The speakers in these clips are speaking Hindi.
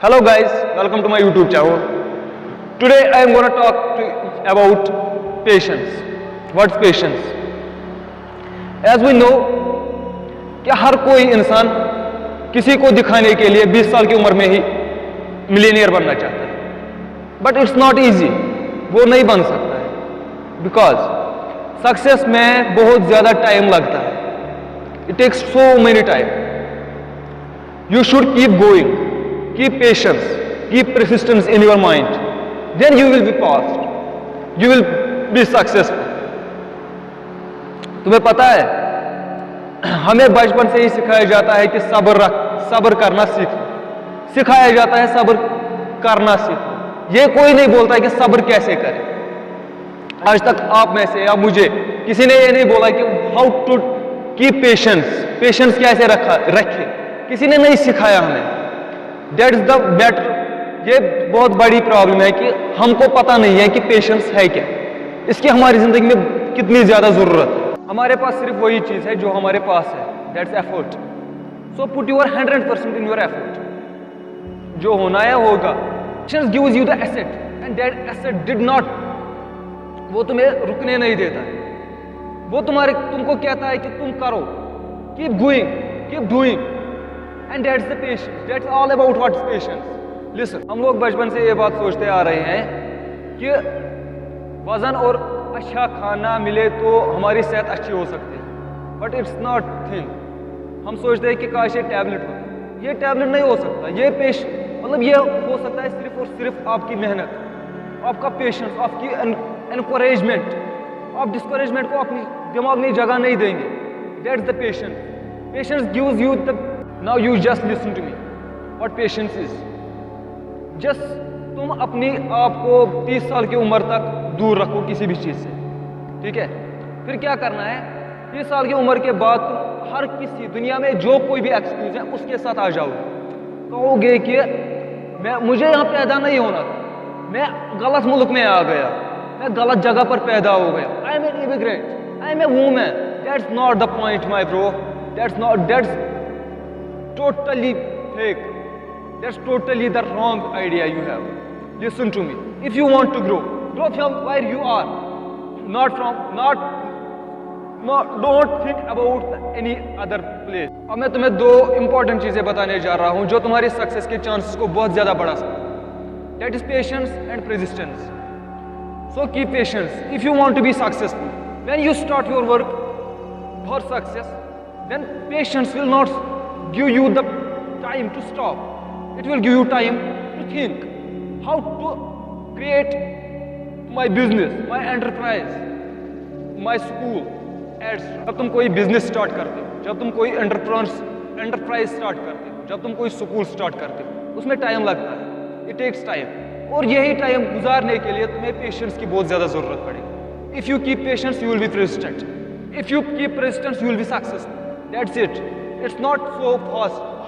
Hello guys, welcome to my YouTube channel. Today I am going to talk about patience. What's patience? As we know कि हर कोई इंसान किसी को दिखाने के लिए 20 साल की उम्र में ही मिलियनियर बनना चाहता है, बट इट्स नॉट इजी, वो नहीं बन सकता है बिकॉज सक्सेस में बहुत ज्यादा टाइम लगता है. It takes so many time. You should keep going, keep patience, keep persistence in your mind. Then you will be passed. You will be successful. तुम्हें पता है हमें बचपन से ही सिखाया जाता है कि सब्र करना सीखो. सिखाया जाता है सब्र करना सीखो. ये कोई नहीं बोलता है कि सब्र कैसे करें. आज तक आप में से या मुझे किसी ने ये नहीं बोला कि हाउ टू कीप पेशेंस कैसे रखे. किसी ने नहीं सिखाया हमें. That is the better. ये बहुत बड़ी प्रॉब्लम है कि हमको पता नहीं है कि पेशेंस है क्या, इसकी हमारी जिंदगी में कितनी ज्यादा जरूरत है. हमारे पास सिर्फ वही चीज है जो हमारे पास है, that's effort. So put your 100% in your effort. जो होना है होगा. Patience gives you the asset and that asset did not, वो तुम्हें रुकने नहीं देता है. वो तुमको कहता है कि तुम करो, keep going, keep doing. And that's the patience. That's all about what's patience. Listen, हम लोग बचपन से ये बात सोचते आ रहे हैं कि वजन और अच्छा खाना मिले तो हमारी सेहत अच्छी हो सकती है, बट इट्स नॉट थिंग. हम सोचते हैं कि काश ये टैबलेट हो. ये टैबलेट नहीं हो सकता. ये मतलब ये हो सकता है सिर्फ और सिर्फ आपकी मेहनत, आपका पेशेंस, आपकी एनकरेजमेंट. आप डिस्करेजमेंट को अपनी दिमाग में जगह नहीं देंगे. That's the patience. Patience gives you the. Now you just listen to me. What patience is? Just तुम अपनी आप को 30 साल की उम्र तक दूर रखो किसी भी चीज से, ठीक है? फिर क्या करना है? 30 साल की उम्र के बाद तुम हर किसी दुनिया में जो कोई भी एक्सक्यूज है उसके साथ आ जाओगे. कहोगे कि मुझे यहाँ पैदा नहीं होना था, मैं गलत मुल्क में आ गया, मैं गलत जगह पर पैदा हो गया. I am an immigrant, I am a woman. That's not the point my bro. That's totally fake. That's totally the wrong idea you have. Listen to me. If you want to grow from where you are, don't think about any other place. अब मैं तुम्हें दो इंपॉर्टेंट चीजें बताने जा रहा हूं जो तुम्हारी सक्सेस के चांसेस को बहुत ज्यादा बढ़ा सकते. That is patience and persistence. So keep patience if you want to be successful. When you start your work for success, then patience will not give you the time to stop. It will give you time to think how to create my business, my enterprise, my school, etc. जब तुम कोई बिजनेस स्टार्ट करते हो, जब तुम कोई एंटरप्राइज स्टार्ट करते हो, जब तुम कोई स्कूल स्टार्ट करते हो, उसमें टाइम लगता है. It takes time. और यही टाइम गुजारने के लिए तुम्हें पेशेंस की बहुत ज्यादा जरूरत पड़ेगी. If you keep patience you will be persistent. If you keep persistence you will be successful. That's it. It's not so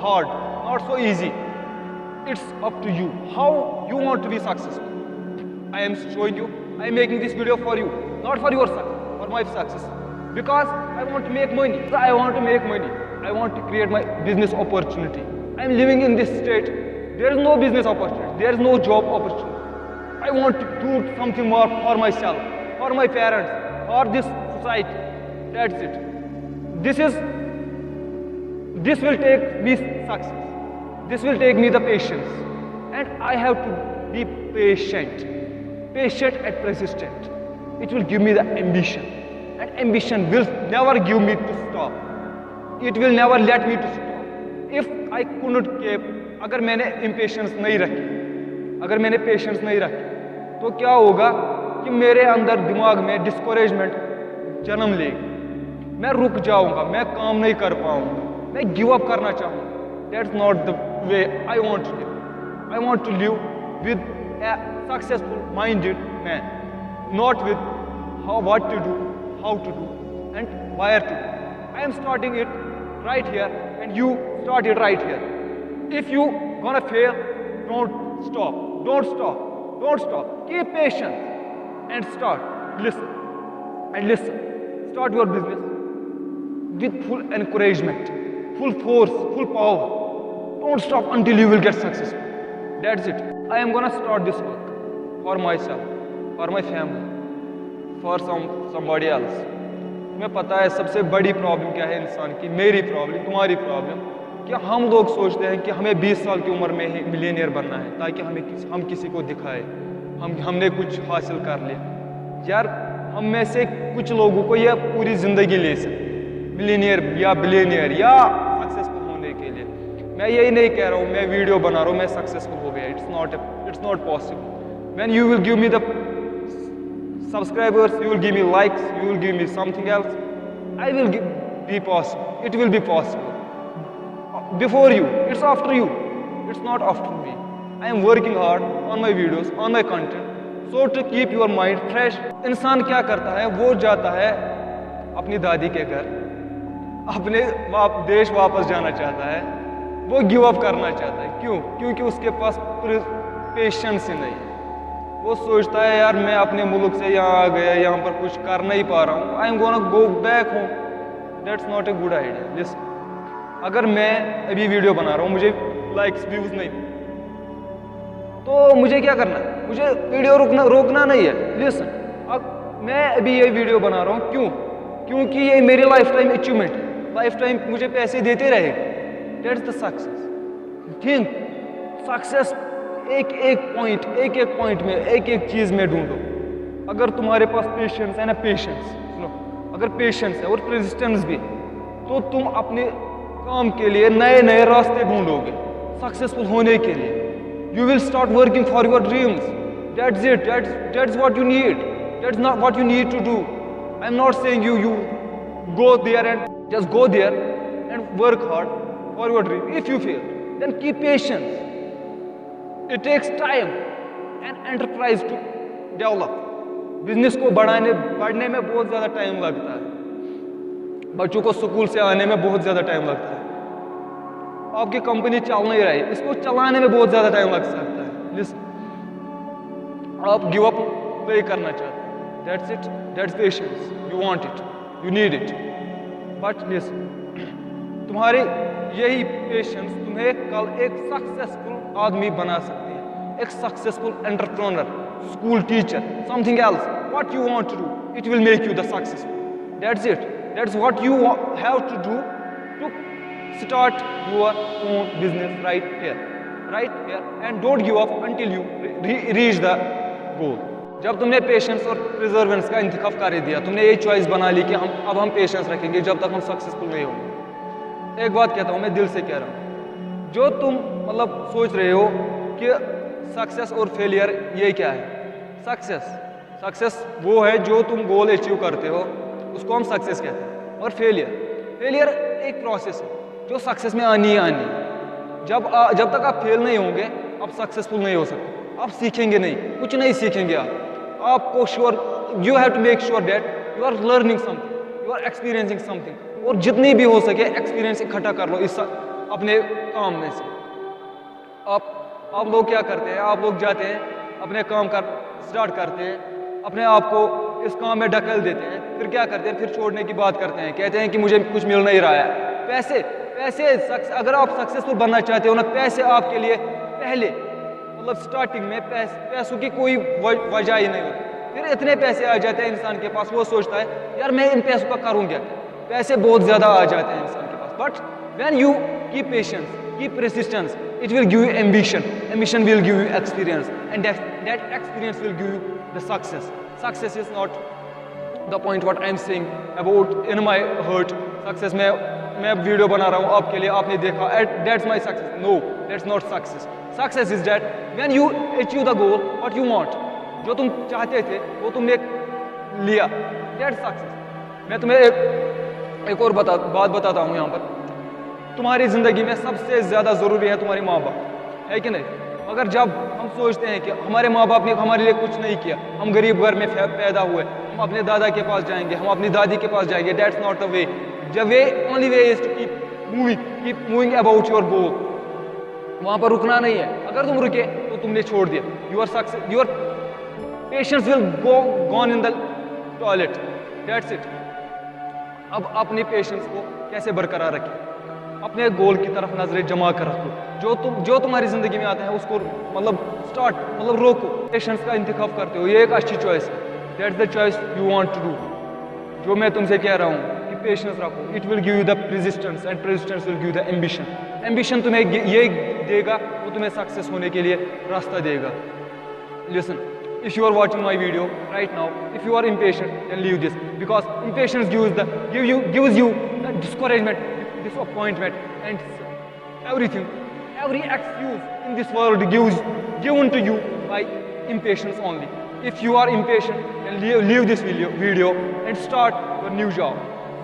hard, not so easy. It's up to you how you want to be successful. I am showing you, I am making this video for you, not for your success, for my success. Because I want to make money. I want to make money. I want to create my business opportunity. I am living in this state. There is no business opportunity. There is no job opportunity. I want to do something more for myself, for my parents, for this society. That's it. This will take me success. This will take me the patience. And I have to be patient. Patient and persistent. It will give me the ambition. And ambition will never give me to stop. It will never let me to stop. If I couldn't keep, अगर मैंने impatience नहीं रखी, अगर मैंने patience नहीं रखी, तो क्या होगा कि मेरे अंदर दिमाग में discouragement जन्म लेगी. मैं रुक जाऊंगा, मैं काम नहीं कर पाऊंगा, मैं गिव अप करना चाहूंगा. That's not the way I want to live. I want to live with a successful minded man, not with what to do, how to do and why to do. I am starting it right here and you start it right here. If you gonna fail, don't stop. Keep patience and start. Listen. Start your business with full encouragement, full force, full power. Don't stop until you will get successful. That's it. I am gonna start this work for myself, for my family, for somebody else. तुम्हें पता है सबसे बड़ी प्रॉब्लम क्या है इंसान की, मेरी प्रॉब्लम, तुम्हारी प्रॉब्लम, कि हम लोग सोचते हैं कि हमें 20 साल की उम्र में ही मिलियनियर बनना है ताकि हम किसी को दिखाए हमने कुछ हासिल कर लिया। यार हम में से कुछ लोगों को यह पूरी जिंदगी ले सकते मिलियनियर या बिलियनियर या सक्सेसफुल होने के लिए। मैं यही नहीं कह रहा हूँ मैं वीडियो बना रहा हूँ मैं सक्सेसफुल हो गया, it's not possible. When you will give me the subscribers, you will give me likes, you will give me something else, I will be possible, it will be possible. Before you, it's after you, it's not after me. I am working hard on my videos, on my content, so to keep your mind fresh. इंसान क्या करता है, वो जाता है अपनी दादी के घर, अपने देश वापस जाना चाहता है, वो गिव अप करना चाहता है। क्यों? क्योंकि उसके पास पेशेंस ही नहीं है। वो सोचता है यार मैं अपने मुल्क से यहाँ आ गया, यहाँ पर कुछ कर नहीं पा रहा हूँ, I am gonna go back home. That's not a good idea. Listen, अगर मैं अभी वीडियो बना रहा हूँ, मुझे लाइक्स व्यूज नहीं, तो मुझे क्या करना है? मुझे वीडियो रोकना नहीं है। लिसन, अब मैं अभी ये वीडियो बना रहा हूँ, क्यों? क्योंकि ये मेरी लाइफ टाइम अचीवमेंट है, लाइफ टाइम मुझे पैसे देते रहे। That's the success. Think success एक एक पॉइंट में एक चीज में ढूंढो। अगर तुम्हारे पास पेशेंस है ना, पेशेंस सुनो, अगर पेशेंस है और रेजिस्टेंस भी, तो तुम अपने काम के लिए नए नए रास्ते ढूंढोगे सक्सेसफुल होने के लिए। You will start working for your dreams. That's it, that's what you need, that's not what you need to do. I am not saying you go there and just go there and work hard for your dream. If you fail, then keep patience. It takes time and enterprise to develop. Business को बढ़ने में बहुत ज्यादा टाइम लगता है। बच्चों को स्कूल से आने में बहुत ज्यादा टाइम लगता है। आपकी कंपनी चल नहीं रही, इसको चलाने में बहुत ज्यादा टाइम लग सकता है। लिसन, आप गिव अप नहीं करना चाहते, that's it, that's patience. You want it, you need it, but listen, तुम्हारी यही पेशेंस तुम्हें कल एक सक्सेसफुल आदमी बना सकती है, एक successful entrepreneur, school teacher, something else. What you want to do, it will make you the successful. That's it, that's what you have to do to start your own business right here and don't give up until you reach the goal. जब तुमने पेशेंस और प्रिजर्वेंस का इंतखाब कर दिया, तुमने ये चॉइस बना ली कि हम पेशेंस रखेंगे जब तक हम सक्सेसफुल नहीं होंगे। एक बात कहता हूँ, मैं दिल से कह रहा हूँ, जो तुम मतलब सोच रहे हो कि सक्सेस और फेलियर ये क्या है? सक्सेस वो है जो तुम गोल अचीव करते हो, उसको हम सक्सेस कहते हैं। और फेलियर एक प्रोसेस है जो सक्सेस में आनी है। जब तक आप फेल नहीं होंगे आप सक्सेसफुल नहीं हो सकते। आप सीखेंगे नहीं, कुछ नहीं सीखेंगे। आपको you have to make sure that you are learning something, you are experiencing something. और जितनी भी हो सके एक्सपीरियंस इकट्ठा कर लो इस अपने काम में से। आप लोग क्या करते हैं? आप लोग जाते हैं अपने काम स्टार्ट करते हैं, अपने आप को इस काम में ढकेल देते हैं, फिर क्या करते हैं? फिर छोड़ने की बात करते हैं, कहते हैं कि मुझे कुछ मिल नहीं रहा है। पैसे अगर आप सक्सेसफुल बनना चाहते हो ना, पैसे आपके लिए पहले मतलब स्टार्टिंग में पैसों की कोई वजह ही नहीं होती। फिर इतने पैसे आ जाते हैं इंसान के पास, वो सोचता है यार मैं इन पैसों का करूँ क्या? पैसे बहुत ज्यादा आ जाते हैं इंसान के पास। But when you keep patience, keep resistance, it will give you ambition will give you experience, and that experience will give you the success is not the point what I am saying about in my heart success। मैं वीडियो बना रहा हूँ आपके लिए, आपने देखा that's my success, no, that's not success is that when you achieve the goal what you want, जो तुम चाहते थे वो तुमने लिया, that's success। मैं तुम्हें एक और बात बताता हूँ यहाँ पर। तुम्हारी जिंदगी में सबसे ज्यादा जरूरी है तुम्हारे माँ बाप, है कि नहीं? मगर जब हम सोचते हैं कि हमारे माँ बाप ने हमारे लिए कुछ नहीं किया, हम गरीब घर में पैदा हुए, हम अपने दादा के पास जाएंगे, हम अपनी दादी के पास जाएंगे, that's not the way. The way only way is to keep moving about your goal. वहां पर रुकना नहीं है। अगर तुम रुके तो तुमने छोड़ दिया, your patience will gone in the toilet, that's it. अब अपने पेशेंस को कैसे बरकरार रखें? अपने गोल की तरफ नजरें जमा कर रखो। जो तुम्हारी जिंदगी में आता है उसको रोको। पेशेंस का इंतखाब करते हो, ये एक अच्छी चॉइस है। That's the choice you want to do. जो मैं तुमसे कह रहा हूँ कि पेशेंस रखो, it will give you the resistance and resistance will give you the ambition. Ambition तुम्हें ये देगा, वो तुम्हें सक्सेस होने के लिए रास्ता देगा। Listen, if you are watching my video right now, if you are impatient, then leave this, because impatience gives you the discouragement, disappointment, and everything. Every excuse in this world given to you by impatience only. If you are impatient, then leave this video and start your new job,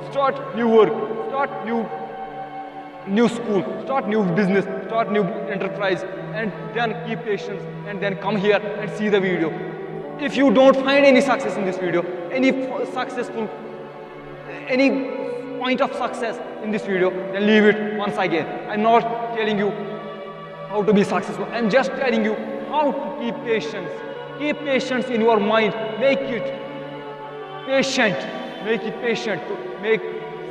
start new work, start new school, start new business, start new enterprise, and then keep patience, and then come here and see the video. If you don't find any success in this video, any point of success in this video, then leave it once again. I'm not telling you how to be successful. I'm just telling you how to keep patience. Keep patience in your mind. Make it patient. Make it patient to make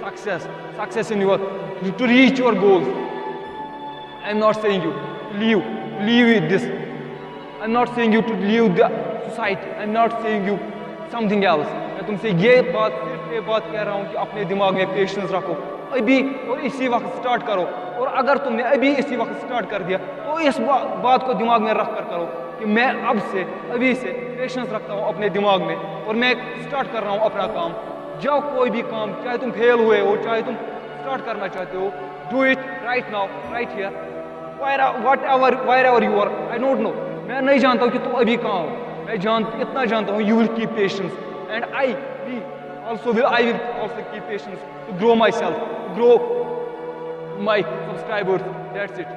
success in to reach your goals. I'm not saying you leave with this. I'm not saying you to leave the society. I'm not saying you something else. मैं तुमसे ये बात कह रहा हूँ कि अपने दिमाग में पेशेंस रखो अभी और इसी वक्त स्टार्ट करो। और अगर तुमने अभी इसी वक्त स्टार्ट कर दिया तो इस बात को दिमाग में रख कर करो कि मैं अभी से पेशेंस रखता हूँ अपने दिमाग में और मैं स्टार्ट कर रहा हूँ अपना काम। जाओ कोई भी काम, चाहे तुम फेल हुए हो, चाहे तुम स्टार्ट करना चाहते हो, do it right now, right here, wherever you are. I don't know. मैं नहीं जानता हूँ कि तुम अभी कहाँ हो, मैं इतना जानता हूँ, you will keep patience and I will also keep patience to grow myself, to grow my subscribers. That's it.